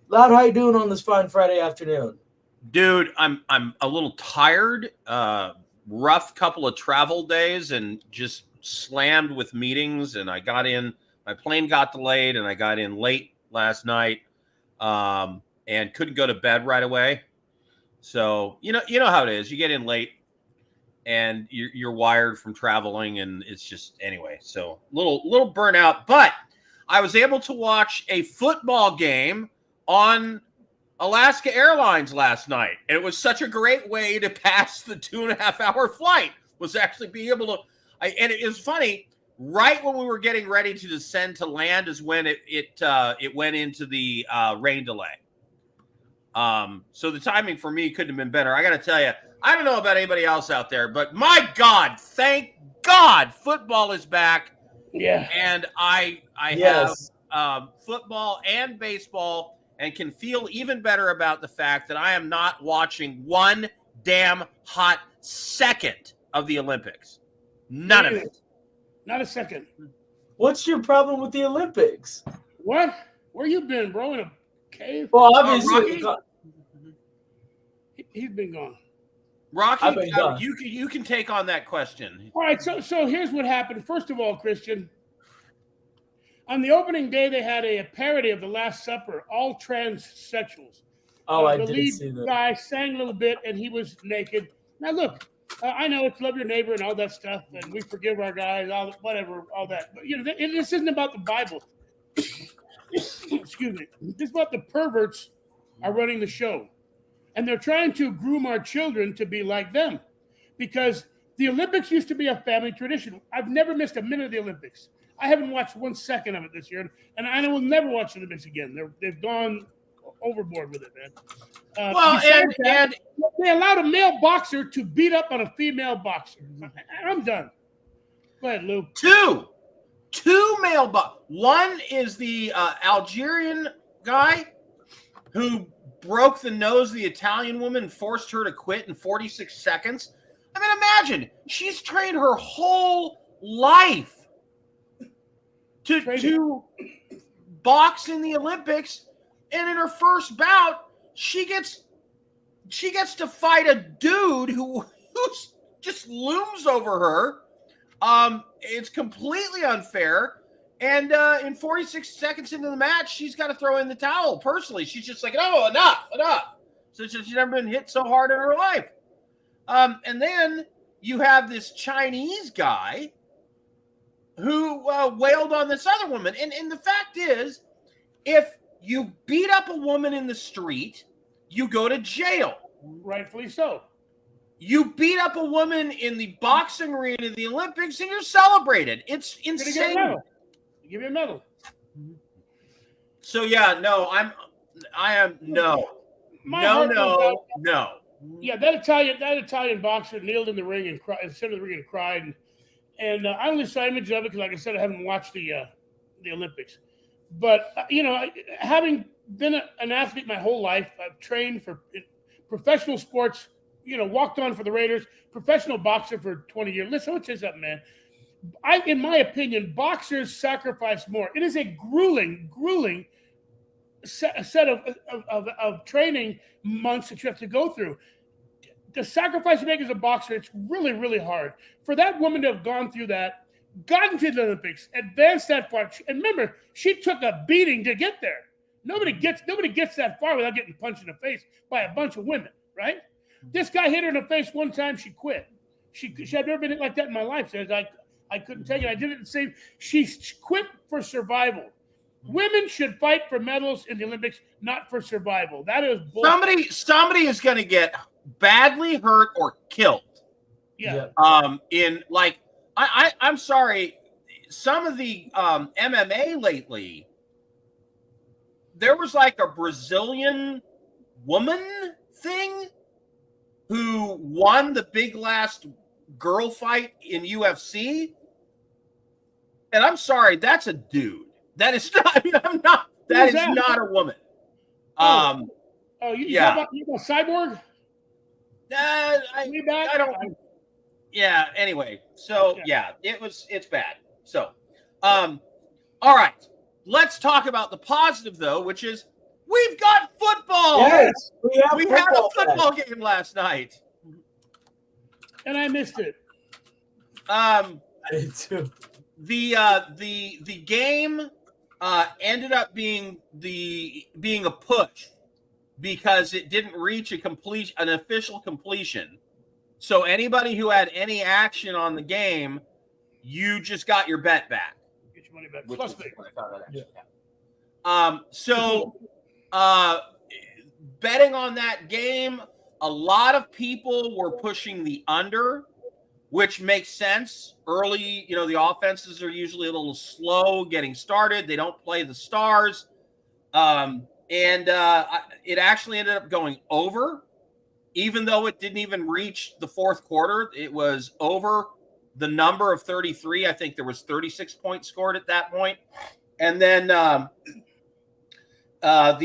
Loud, how you doing on this fine Friday afternoon? Dude, I'm a little tired. Rough couple of travel days and just slammed with meetings. And I got in. My plane got delayed, and I got in late last night, and couldn't go to bed right away. So you know how it is. You get in late, and you're wired from traveling, and it's just anyway. So little burnout, but I was able to watch a football game on Alaska Airlines last night. And it was such a great way to pass the 2.5 hour flight, was actually being able to. And it was funny. Right when we were getting ready to descend to land is when it went into the rain delay. So the timing for me couldn't have been better. I got to tell you, I don't know about anybody else out there, but my God, thank God, football is back. Yeah. And I Yes. have football and baseball, and can feel even better about the fact that I am not watching one damn hot second of the Olympics. None of it. Not a second. What's your problem with the Olympics? What? Where you been, bro? In a cave? Well, obviously, Rocky? He's been gone. Rocky, I've been gone. you can take on that question. All right, so here's what happened. First of all, Christian, on the opening day, they had a parody of The Last Supper, all transsexuals. Oh, I the did lead see that. guy sang a little bit, and he was naked. Now, look, I know it's love your neighbor and all that stuff, and we forgive our guys, whatever, all that. But, this isn't about the Bible. Excuse me. This is about the perverts are running the show. And they're trying to groom our children to be like them. Because the Olympics used to be a family tradition. I've never missed a minute of the Olympics. I haven't watched 1 second of it this year. And I will never watch the Olympics again. They've gone overboard with it, man. Well, and they allowed a male boxer to beat up on a female boxer. I'm done. Go ahead, Lou. two male one is the Algerian guy who broke the nose of the Italian woman and forced her to quit in 46 seconds. I mean, imagine, she's trained her whole life to box in the Olympics, and in her first bout, she gets to fight a dude who just looms over her. It's completely unfair. And in 46 seconds into the match, she's got to throw in the towel. Personally, she's just like, "Oh, enough!" So she's never been hit so hard in her life. And then you have this Chinese guy who wailed on this other woman. And the fact is, if you beat up a woman in the street, you go to jail. Rightfully so. You beat up a woman in the boxing arena of the Olympics, and you're celebrated. It's insane. Give you a medal. So yeah, no, I am no. Yeah, that Italian boxer kneeled in the ring and cried, instead of the ring, and cried, and I only saw images of it because, like I said, I haven't watched the Olympics. But having been an athlete my whole life, I've trained for professional sports. Walked on for the Raiders, professional boxer for 20 years. Listen, let's say something, man. In my opinion, boxers sacrifice more. It is a grueling set of training months that you have to go through. The sacrifice you make as a boxer, it's really, really hard. For that woman to have gone through that, gotten to the Olympics, advanced that far, and remember, she took a beating to get there. Nobody gets that far without getting punched in the face by a bunch of women, right? This guy hit her in the face one time, she quit. She had never been hit like that in my life. Says I couldn't take it. I did it the same. She quit for survival. Women should fight for medals in the Olympics, not for survival. That is bullshit. Somebody is going to get badly hurt or killed. Yeah. I'm sorry. Some of the MMA lately, there was like a Brazilian woman thing who won the big last girl fight in UFC. And I'm sorry, that's a dude. That is not. I mean, I'm not. That is not a woman. You about Cyborg? I don't. Yeah. Anyway, so yeah, it's bad. So, all right. Let's talk about the positive though, which is We've got football. Yes, We had a football game last night. And I missed it. I did too. The game ended up being a push because it didn't reach an official completion. So anybody who had any action on the game, you just got your bet back. Get your money back. Plus me. So betting on that game, a lot of people were pushing the under, which makes sense. Early, the offenses are usually a little slow getting started. They don't play the stars. And it actually ended up going over, even though it didn't even reach the fourth quarter. It was over the number of 33. I think there was 36 points scored at that point. And then the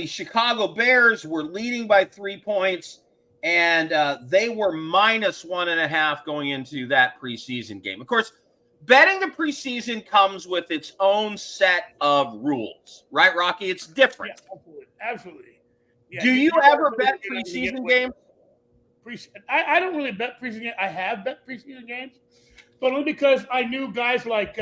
Chicago Bears were leading by 3 points, and they were minus 1.5 going into that preseason game. Of course, betting the preseason comes with its own set of rules, right, Rocky? It's different. Yeah, absolutely. Yeah, Do you ever bet preseason games? I don't really bet preseason games. I have bet preseason games, but only because I knew guys like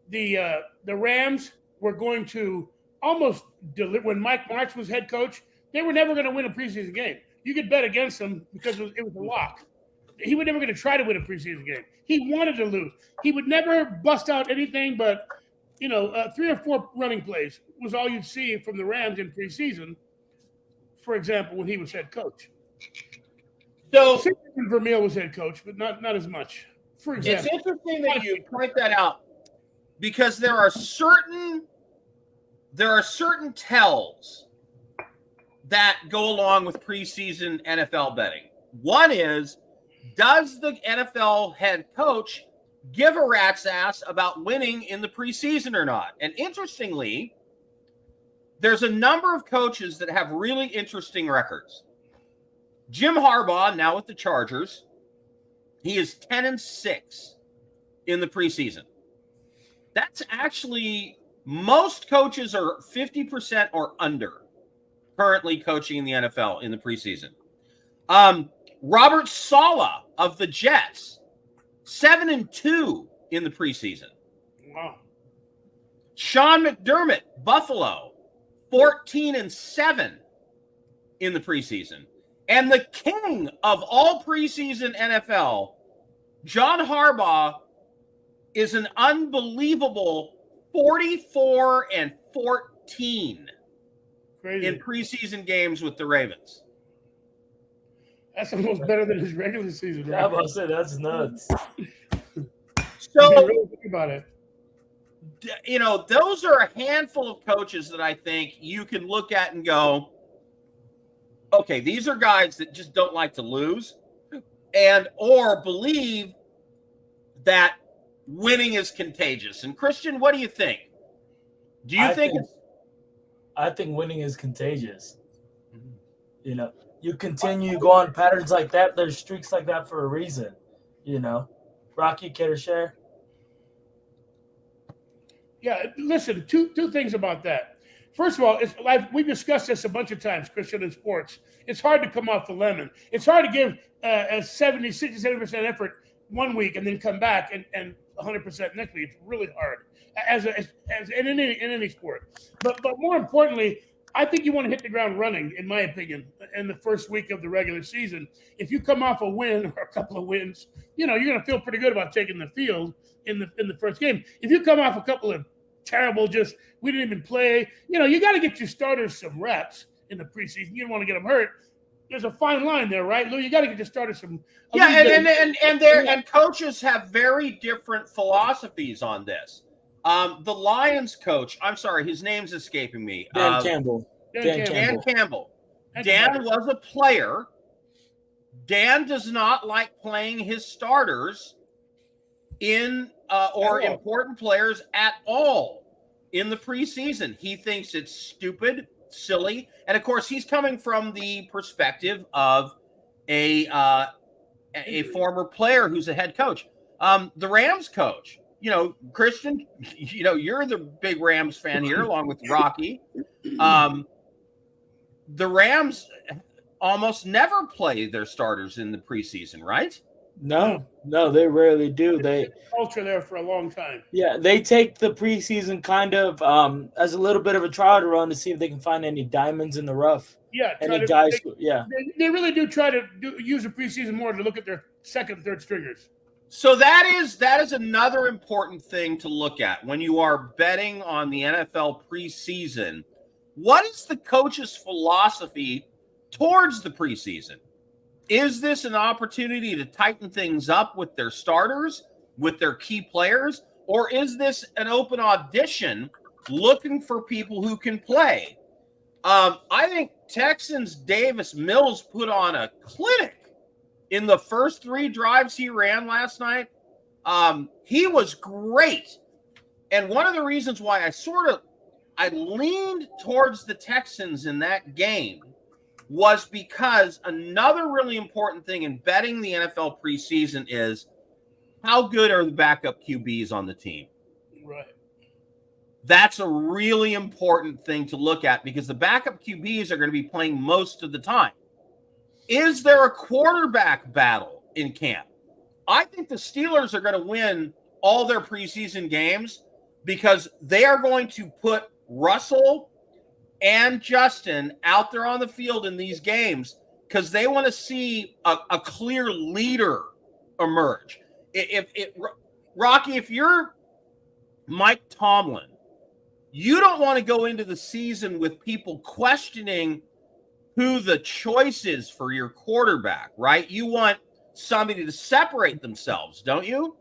the Rams were going to almost deliver. When Mike Martz was head coach, they were never going to win a preseason game. You could bet against them because it was a lock. He was never going to try to win a preseason game. He wanted to lose. He would never bust out anything but, 3 or 4 running plays was all you'd see from the Rams in preseason, for example, when he was head coach. So Vermeil was head coach, but not as much. For example, it's interesting that you point that out because there are certain tells that go along with preseason NFL betting. One is, does the NFL head coach give a rat's ass about winning in the preseason or not? And interestingly, there's a number of coaches that have really interesting records. Jim Harbaugh, now with the Chargers, he is 10-6 in the preseason. That's actually, most coaches are 50% or under currently coaching in the NFL in the preseason. Robert Saleh of the Jets, 7-2 in the preseason. Wow. Sean McDermott, Buffalo, 14-7 in the preseason. And the king of all preseason NFL, John Harbaugh, is an unbelievable 44-14 Crazy. in preseason games with the Ravens. That's almost better than his regular season, right? I was about to say, that's nuts. So, really think about it. those are a handful of coaches that I think you can look at and go, okay, these are guys that just don't like to lose or believe that winning is contagious. And Christian, what do you think? Do you think it's... I think winning is contagious. You continue go on patterns like that. There's streaks like that for a reason. Rocky, care to share? Yeah, listen, two things about that. First of all, it's like we've discussed this a bunch of times, Christian, in sports. It's hard to come off the lemon. It's hard to give a 70% effort one week and then come back and 100% next week. It's really hard as in any sport. But more importantly, I think you want to hit the ground running, in my opinion, in the first week of the regular season. If you come off a win or a couple of wins, you're going to feel pretty good about taking the field in the first game. If you come off a couple of terrible, we didn't even play, you got to get your starters some reps in the preseason. You don't want to get them hurt. There's a fine line there, right, Lou? You got to get your starters some. Yeah, and coaches have very different philosophies on this. The Lions coach, I'm sorry, his name's escaping me. Dan Campbell. Dan Campbell. Dan was a player. Dan does not like playing his starters or important players at all in the preseason. He thinks it's stupid, silly, and of course, he's coming from the perspective of a former player who's a head coach. The Rams coach. Christian, you're the big Rams fan here, along with Rocky. the Rams almost never play their starters in the preseason, right? No, they rarely do. They culture there for a long time. Yeah, they take the preseason kind of as a little bit of a trial to run to see if they can find any diamonds in the rough. Yeah, they really do try to use the preseason more to look at their second and third stringers. So that is another important thing to look at when you are betting on the NFL preseason. What is the coach's philosophy towards the preseason? Is this an opportunity to tighten things up with their starters, with their key players, or is this an open audition looking for people who can play? I think Texans Davis Mills put on a clinic in the first 3 drives he ran last night. He was great. And one of the reasons why I leaned towards the Texans in that game was because another really important thing in betting the NFL preseason is how good are the backup QBs on the team? Right. That's a really important thing to look at because the backup QBs are going to be playing most of the time. Is there a quarterback battle in camp? I think the Steelers are going to win all their preseason games because they are going to put Russell and Justin out there on the field in these games because they want to see a clear leader emerge. Rocky, if you're Mike Tomlin, you don't want to go into the season with people questioning who the choice is for your quarterback, right? You want somebody to separate themselves, don't you?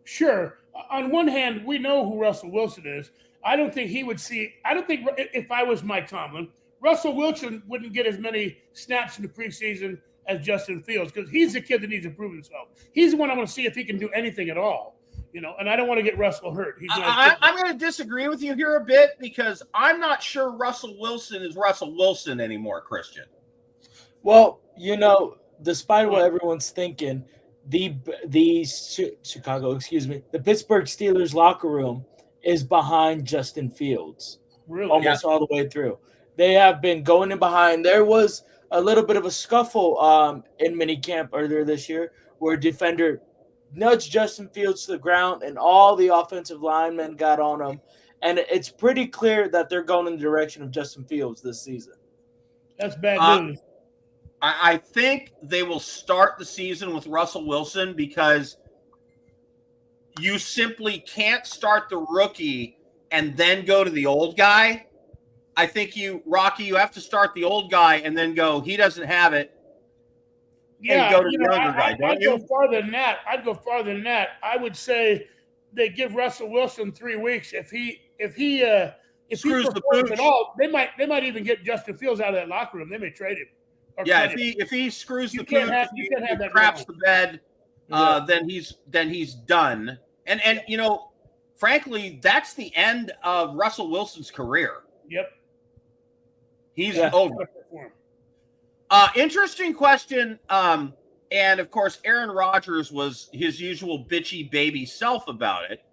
Sure. On one hand, we know who Russell Wilson is. I don't think if I was Mike Tomlin, Russell Wilson wouldn't get as many snaps in the preseason as Justin Fields because he's the kid that needs to prove himself. He's the one I want to see if he can do anything at all. And I don't want to get Russell hurt. I'm going to disagree with you here a bit because I'm not sure Russell Wilson is Russell Wilson anymore, Christian. Well, despite what everyone's thinking, the Pittsburgh Steelers locker room is behind Justin Fields. Really? Almost all the way through. They have been going in behind. There was a little bit of a scuffle in minicamp earlier this year where a defender nudged Justin Fields to the ground and all the offensive linemen got on him. And it's pretty clear that they're going in the direction of Justin Fields this season. That's bad news. I think they will start the season with Russell Wilson because you simply can't start the rookie and then go to the old guy. I think you have to start the old guy and then go, he doesn't have it. Yeah, go to the younger guy, I'd go farther than that. I would say they give Russell Wilson 3 weeks. If he screws the pooch at all, they might even get Justin Fields out of that locker room. They may trade him. Yeah, if he screws the pooch, he craps the bed, then he's done. And frankly, that's the end of Russell Wilson's career. Yep. He's over. Interesting question. And of course, Aaron Rodgers was his usual bitchy baby self about it.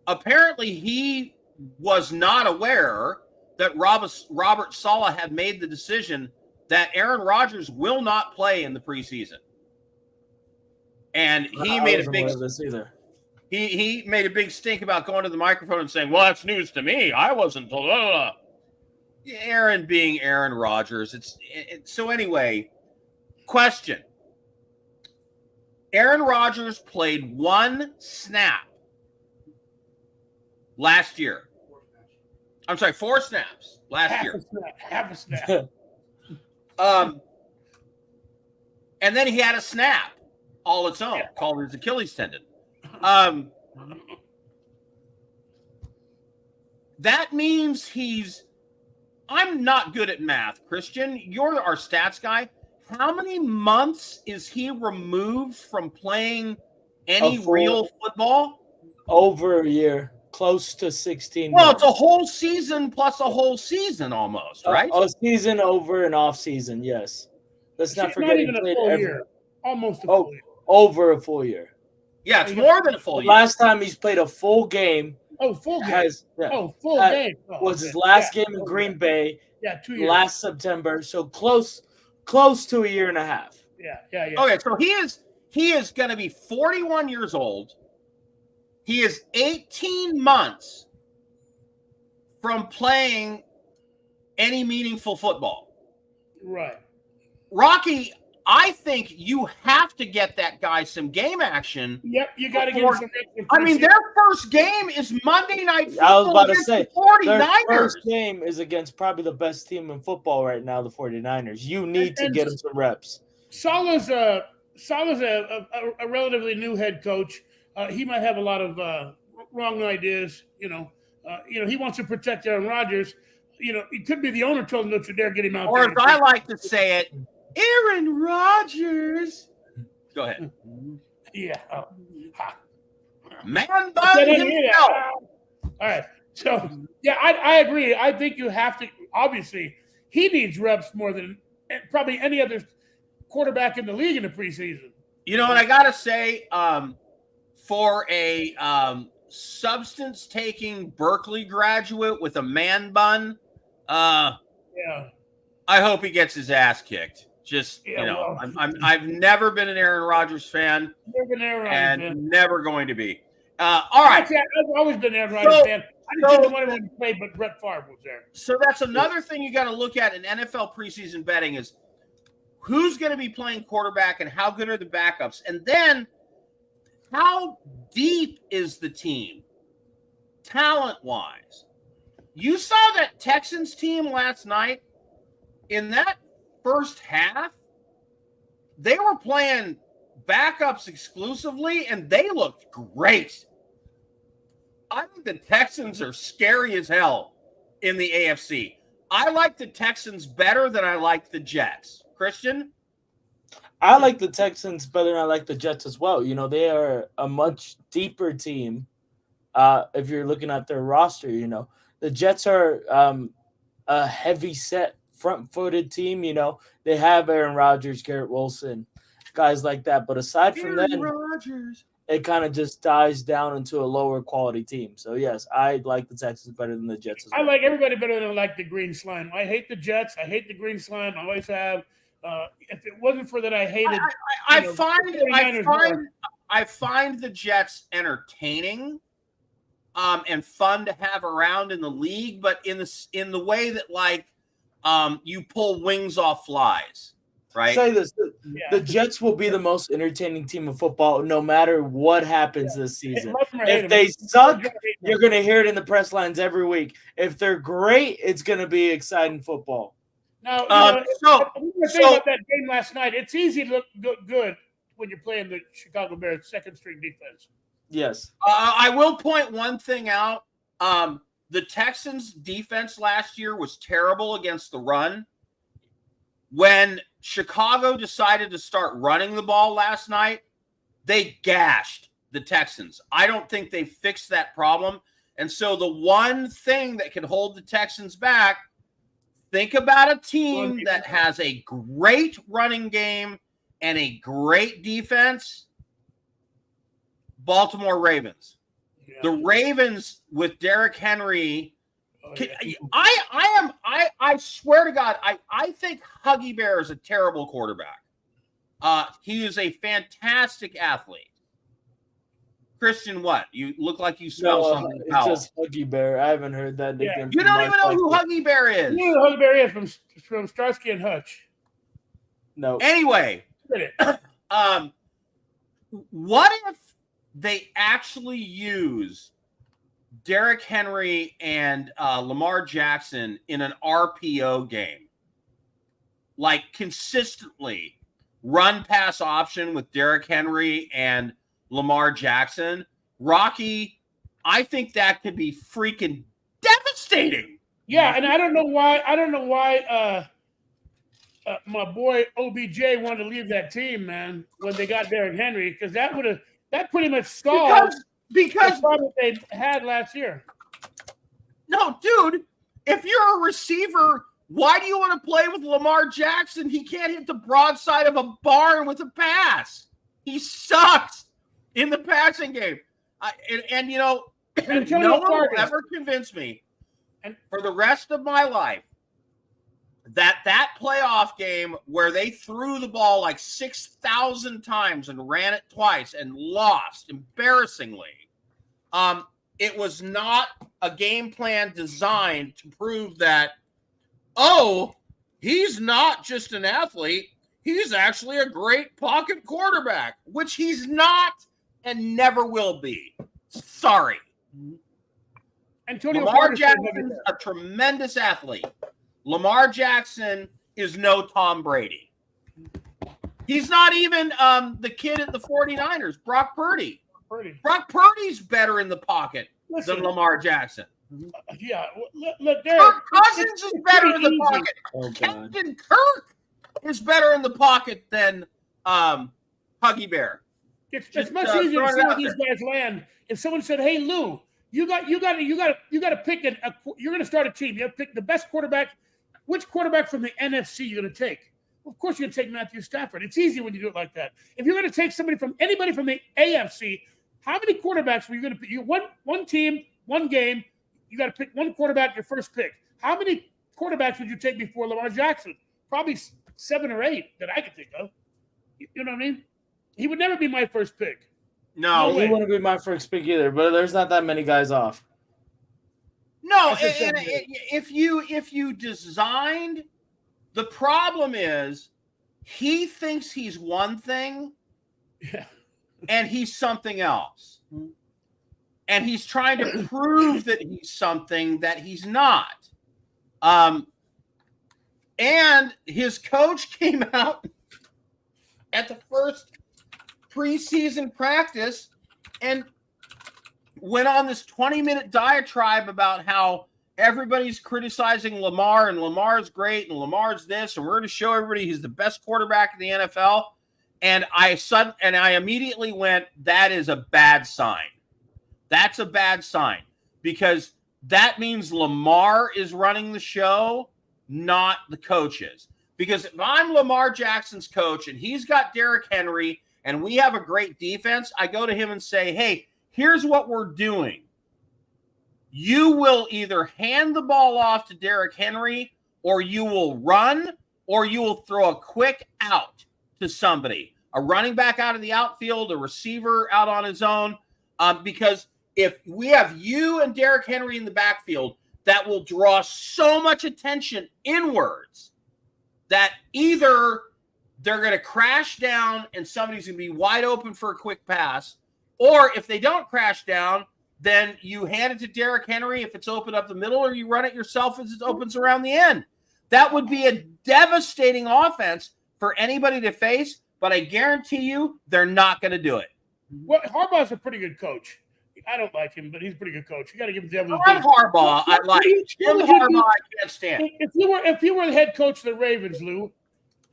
Apparently, he was not aware that Robert Saleh had made the decision that Aaron Rodgers will not play in the preseason. And he made a big he made a big stink about going to the microphone and saying, "Well, that's news to me. I wasn't told." Blah, blah, blah. Aaron being Aaron Rodgers. So anyway, question. Aaron Rodgers played 1 snap last year. I'm sorry, 4 snaps last year. Half a snap. And then he had a snap all its own called his Achilles tendon. That means I'm not good at math, Christian. You're our stats guy. How many months is he removed from playing any real football? Over a year, close to 16 Well, months. It's a whole season plus a whole season almost, right? A season over an off season, yes. Let's not forget not even a full year. Almost a full year. Over a full year. Yeah, it's more than a full year. Last time he's played a full game Oh, full game. Has Full game. Oh, was his okay. last game in Green Bay. Yeah, 2 years. Last September, so close to a year and a half. Yeah. Okay, so he is going to be 41 years old. He is 18 months from playing any meaningful football. Right. Rocky, I think you have to get that guy some game action. Yep, you got to get him some action. I mean, their first game is Monday Night Football. I was about to say, the 49ers. Their first game is against probably the best team in football right now, the 49ers. You need to get him some reps. Salah's a relatively new head coach. He might have a lot of wrong ideas. He wants to protect Aaron Rodgers. It could be the owner told him to dare get him out or there. Or as I like to say it, Aaron Rodgers. Go ahead. Yeah. Man bun himself. All right. So, yeah, I agree. I think you have to – obviously, he needs reps more than probably any other quarterback in the league in the preseason. You know what I got to say? For a substance-taking Berkeley graduate with a man bun, I hope he gets his ass kicked. I've never been an Aaron Rodgers fan, never going to be. All right. Actually, I've always been an Aaron Rodgers fan. I didn't want to play, but Brett Favre was there. So that's another thing you got to look at in NFL preseason betting is who's going to be playing quarterback and how good are the backups, and then how deep is the team talent-wise? You saw that Texans team last night. In that first half, they were playing backups exclusively, and they looked great. I think the Texans are scary as hell in the AFC. I like the Texans better than I like the Jets. Christian? I like the Texans better than I like the Jets as well. They are a much deeper team. If you're looking at their roster, the Jets are a heavy set, front-footed team. They have Aaron Rodgers, Garrett Wilson, guys like that. But aside from that, it kind of just dies down into a lower quality team. So yes, I like the Texans better than the Jets as well. I like everybody better than I like the green slime. I hate the Jets. I hate the green slime. I always have. If it wasn't for that, I hated. I find the Jets entertaining, and fun to have around in the league, but in the way that you pull wings off flies, right? Say this: the Jets will be the most entertaining team of football, no matter what happens this season. If they suck, you're going to hear it in the press lines every week. If they're great, it's going to be exciting football. Now, the thing about that game last night, it's easy to look good when you're playing the Chicago Bears second-string defense. Yes. I will point one thing out. The Texans' defense last year was terrible against the run. When Chicago decided to start running the ball last night, they gashed the Texans. I don't think they fixed that problem. And so the one thing that can hold the Texans back, think about a team that has a great running game and a great defense. Baltimore Ravens. Yeah. The Ravens with Derrick Henry. I swear to God, I think Huggy Bear is a terrible quarterback. He is a fantastic athlete. Christian, what? You look like you smell something. It's just Huggy Bear. I haven't heard that nickname. You don't even know who Huggy Bear is. You know who Huggy Bear is from Starsky and Hutch. No. Anyway, what if they actually use Derrick Henry and Lamar Jackson in an RPO game? Like consistently run pass option with Derrick Henry and Lamar Jackson. Rocky, I think that could be freaking devastating. Yeah, and I don't know why my boy OBJ wanted to leave that team, man, when they got Derrick Henry, because that pretty much solved because the problem they had last year. No, dude, if you're a receiver, why do you want to play with Lamar Jackson? He can't hit the broadside of a barn with a pass. He sucks in the passing game. Antonio No one will Vargas. ever convince me for the rest of my life that playoff game where they threw the ball like 6,000 times and ran it twice and lost embarrassingly, it was not a game plan designed to prove that, oh, he's not just an athlete, he's actually a great pocket quarterback, which he's not and never will be. Sorry. Antonio Lamar Vargas Jackson's a tremendous athlete. Lamar Jackson is no Tom Brady. He's not even the kid at the 49ers, Brock Purdy. Brock Purdy's better in the pocket than Lamar Jackson. Yeah, look, Kirk Cousins is better in the pocket. Captain Kirk is better in the pocket than Huggy Bear. It's much easier to see where these guys land. If someone said, "Hey, Lou, you got to pick you're going to start a team. You have to pick the best quarterback. Which quarterback from the NFC you're going to take?" Of course, you're going to take Matthew Stafford. It's easy when you do it like that. If you're going to take anybody from the AFC, how many quarterbacks were you going to pick? You one team, one game. You got to pick one quarterback, your first pick. How many quarterbacks would you take before Lamar Jackson? Probably 7 or 8 that I could think of. You know what I mean? He would never be my first pick. No, he wouldn't be my first pick either. But there's not that many guys off. No, and if you designed, the problem is he thinks he's one thing, and he's something else. And he's trying to prove that he's something that he's not. And his coach came out at the first preseason practice and went on this 20-minute diatribe about how everybody's criticizing Lamar and Lamar's great and Lamar's this and we're going to show everybody he's the best quarterback in the NFL. And I immediately went, that is a bad sign. That's a bad sign because that means Lamar is running the show, not the coaches. Because if I'm Lamar Jackson's coach and he's got Derrick Henry and we have a great defense, I go to him and say, hey, here's what we're doing. You will either hand the ball off to Derrick Henry or you will run or you will throw a quick out to somebody, a running back out of the outfield, a receiver out on his own, because if we have you and Derrick Henry in the backfield, that will draw so much attention inwards that either they're going to crash down and somebody's going to be wide open for a quick pass, or if they don't crash down, then you hand it to Derrick Henry if it's open up the middle, or you run it yourself as it opens around the end. That would be a devastating offense for anybody to face, but I guarantee you they're not going to do it. Well, Harbaugh's a pretty good coach. I don't like him, but he's a pretty good coach. You got to give him the Harbaugh. I like Jim Harbaugh. I can't stand. If you were the head coach of the Ravens, Lou,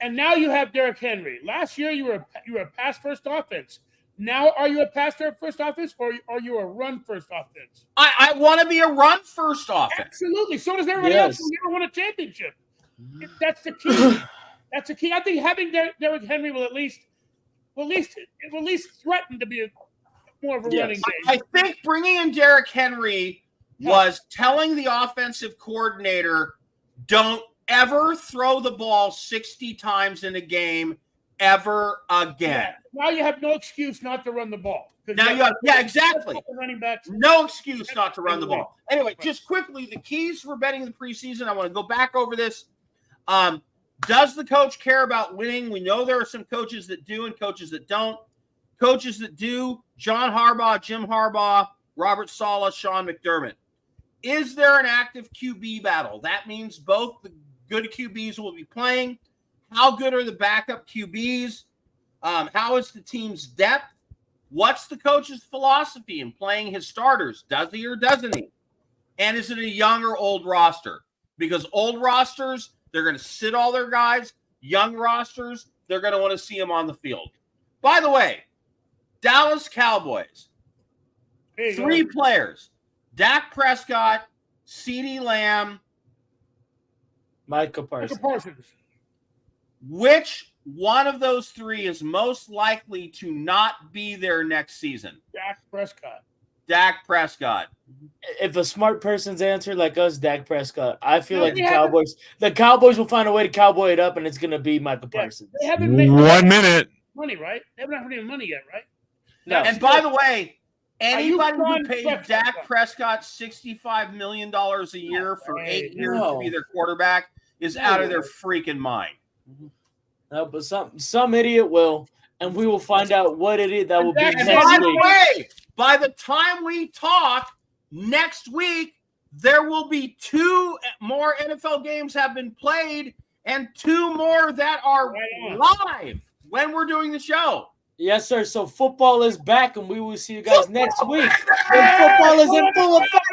and now you have Derrick Henry. Last year you were a pass first offense. Now are you a pass first offense or are you a run first offense? I want to be a run first offense. Absolutely. So does everybody else who never won a championship. That's the key. That's the key. I think having Derrick Henry will at least threaten to be more of a running game. I think bringing in Derrick Henry was telling the offensive coordinator, don't ever throw the ball 60 times in a game ever again. Now you have no excuse not to run the ball. Now you have, exactly. Running backs. No excuse not to run the ball. Anyway, just quickly, the keys for betting the preseason. I want to go back over this. Does the coach care about winning? We know there are some coaches that do and coaches that don't. Coaches that do, John Harbaugh, Jim Harbaugh, Robert Saleh, Sean McDermott. Is there an active QB battle? That means both the good QBs will be playing. How good are the backup QBs? How is the team's depth? What's the coach's philosophy in playing his starters? Does he or doesn't he? And is it a young or old roster? Because old rosters, they're going to sit all their guys. Young rosters, they're going to want to see them on the field. By the way, Dallas Cowboys, 3 players, Dak Prescott, CeeDee Lamb, Micah Parsons. Which one of those 3 is most likely to not be there next season? Dak Prescott. Dak Prescott. If a smart person's answer like us, Dak Prescott. I feel No, like we the Cowboys will find a way to cowboy it up, and it's gonna be Michael Parsons. They haven't made 1 minute. money, right? They haven't had any money yet, right? No. And by the way, Are you anybody who Ron paid Prescott? Dak Prescott $65 million a year for 8 years to be No. their quarterback is No out of their way. freaking mind. No, but some idiot will, and we will find out what it is that will be And And next by the week. way, by the time we talk next week, there will be 2 more NFL games have been played and 2 more that are live when we're doing the show. Yes, sir. So football is back, and we will see you guys next week when football is in full effect.